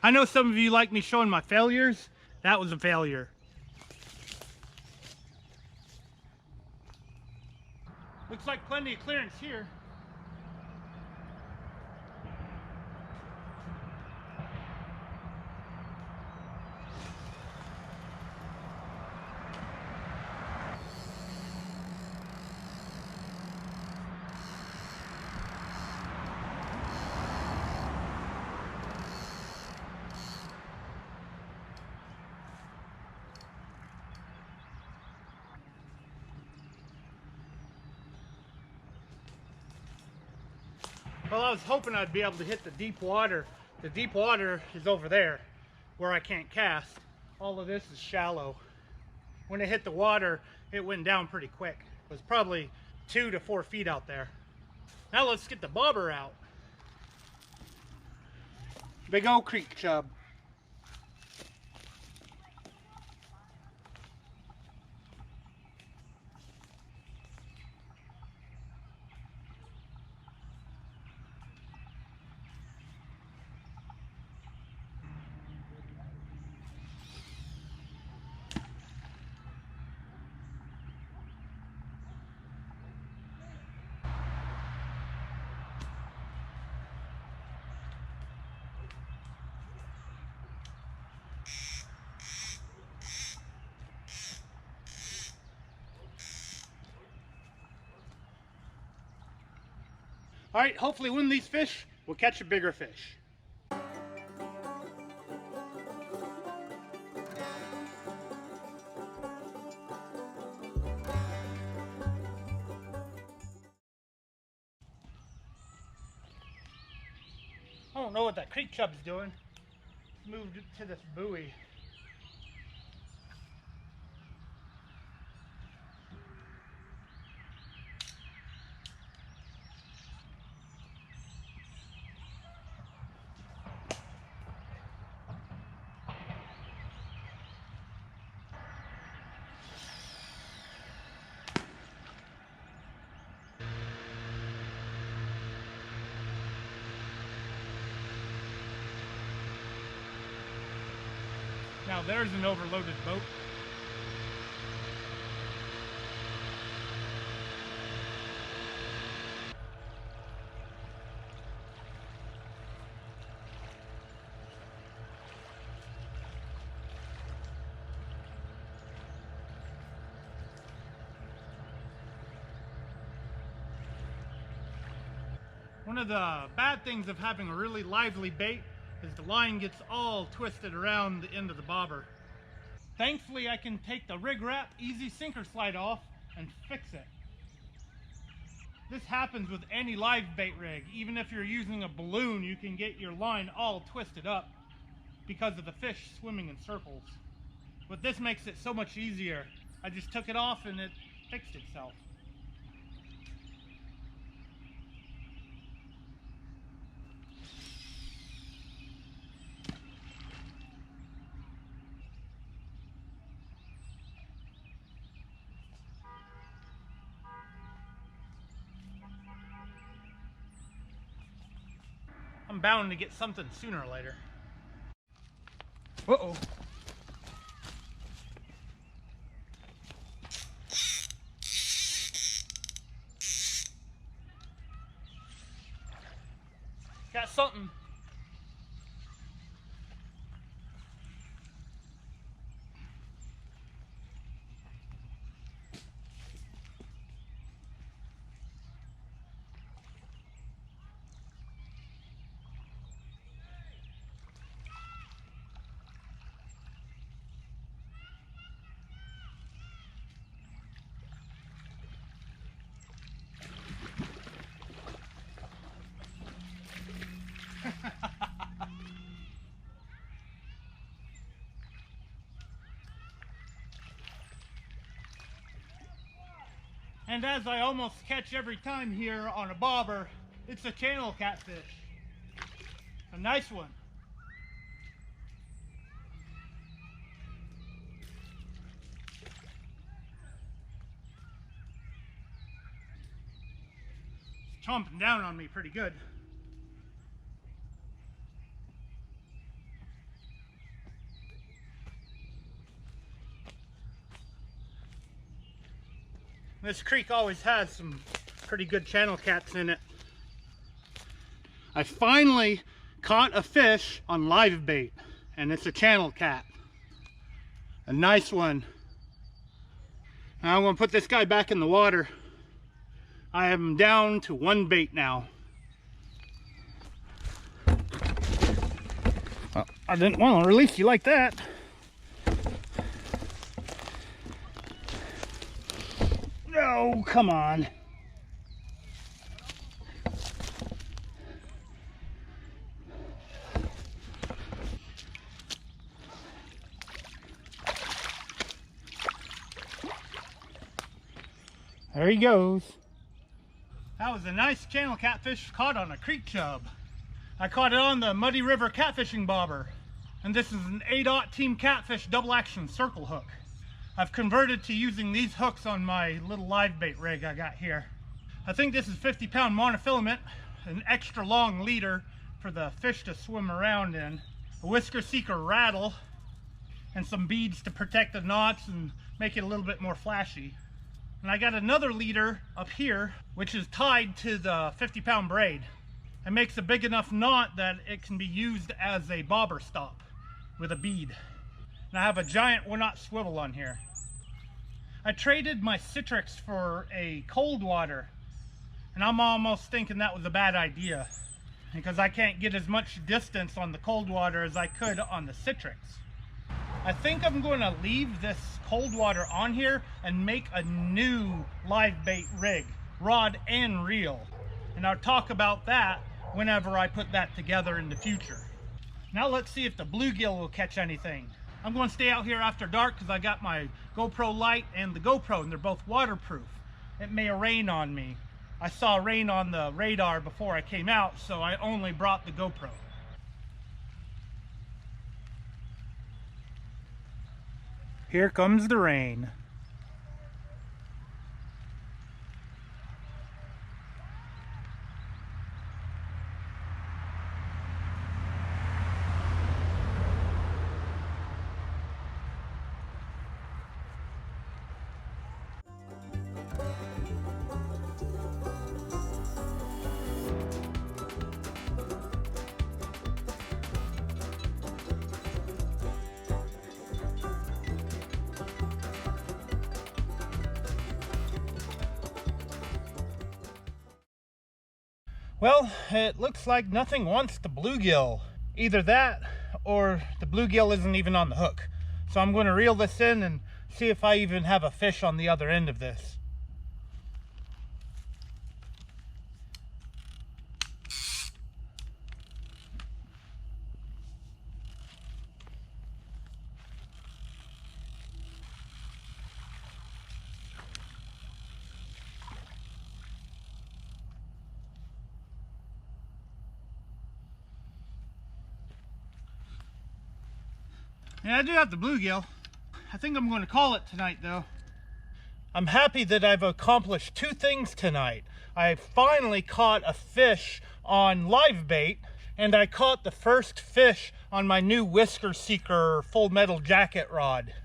I know some of you like me showing my failures. That was a failure. Looks like plenty of clearance here. Well, I was hoping I'd be able to hit the deep water. The deep water is over there where I can't cast. All of this is shallow. When it hit the water, it went down pretty quick. It was probably 2 to 4 feet out there. Now let's get the bobber out. Big old creek chub. All right, hopefully one of these fish will catch a bigger fish. I don't know what that creek chub's doing. It's moved to this buoy. Now there's an overloaded boat. One of the bad things of having a really lively bait is the line gets all twisted around the end of the bobber. Thankfully, I can take the rig wrap easy sinker slide off and fix it. This happens with any live bait rig. Even if you're using a balloon, you can get your line all twisted up because of the fish swimming in circles. But this makes it so much easier. I just took it off and it fixed itself. I'm bound to get something sooner or later. Uh-oh. Got something. And as I almost catch every time here on a bobber, it's a channel catfish. A nice one. It's chomping down on me pretty good. This creek always has some pretty good channel cats in it. I finally caught a fish on live bait, and it's a channel cat. A nice one. Now I'm going to put this guy back in the water. I am down to one bait now. Well, I didn't want to release you like that. No, come on. There he goes. That was a nice channel catfish caught on a creek chub. I caught it on the Muddy River catfishing bobber. And this is an 8/0 Team Catfish double action circle hook. I've converted to using these hooks on my little live bait rig I got here. I think this is 50-pound monofilament, an extra long leader for the fish to swim around in, a whisker seeker rattle, and some beads to protect the knots and make it a little bit more flashy. And I got another leader up here, which is tied to the 50-pound braid. It makes a big enough knot that it can be used as a bobber stop with a bead. And I have a giant 1/0 swivel on here. I traded my Citrix for a cold water, and I'm almost thinking that was a bad idea because I can't get as much distance on the cold water as I could on the Citrix. I think I'm going to leave this cold water on here and make a new live bait rig, rod and reel. And I'll talk about that whenever I put that together in the future. Now let's see if the bluegill will catch anything. I'm going to stay out here after dark because I got my GoPro light and the GoPro, and they're both waterproof. It may rain on me. I saw rain on the radar before I came out, so I only brought the GoPro. Here comes the rain. Well, it looks like nothing wants the bluegill. Either that or the bluegill isn't even on the hook. So I'm going to reel this in and see if I even have a fish on the other end of this. Yeah, I do have the bluegill. I think I'm going to call it tonight, though. I'm happy that I've accomplished two things tonight. I finally caught a fish on live bait, and I caught the first fish on my new Whisker Seeker full metal jacket rod.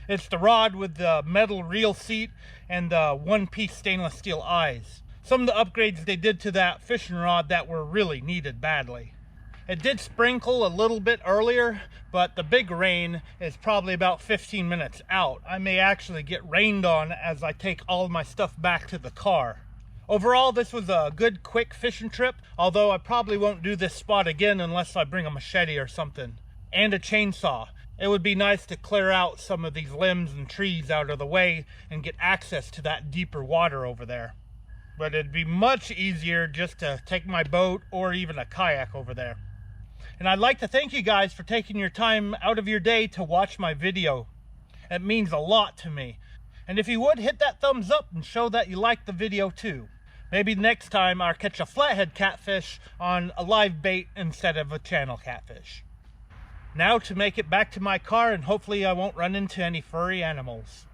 It's the rod with the metal reel seat and the one-piece stainless steel eyes. Some of the upgrades they did to that fishing rod that were really needed badly. It did sprinkle a little bit earlier, but the big rain is probably about 15 minutes out. I may actually get rained on as I take all of my stuff back to the car. Overall, this was a good, quick fishing trip, although I probably won't do this spot again unless I bring a machete or something. And a chainsaw. It would be nice to clear out some of these limbs and trees out of the way and get access to that deeper water over there. But it'd be much easier just to take my boat or even a kayak over there. And I'd like to thank you guys for taking your time out of your day to watch my video. It means a lot to me. And if you would, hit that thumbs up and show that you liked the video too. Maybe next time I'll catch a flathead catfish on a live bait instead of a channel catfish. Now to make it back to my car, and hopefully I won't run into any furry animals.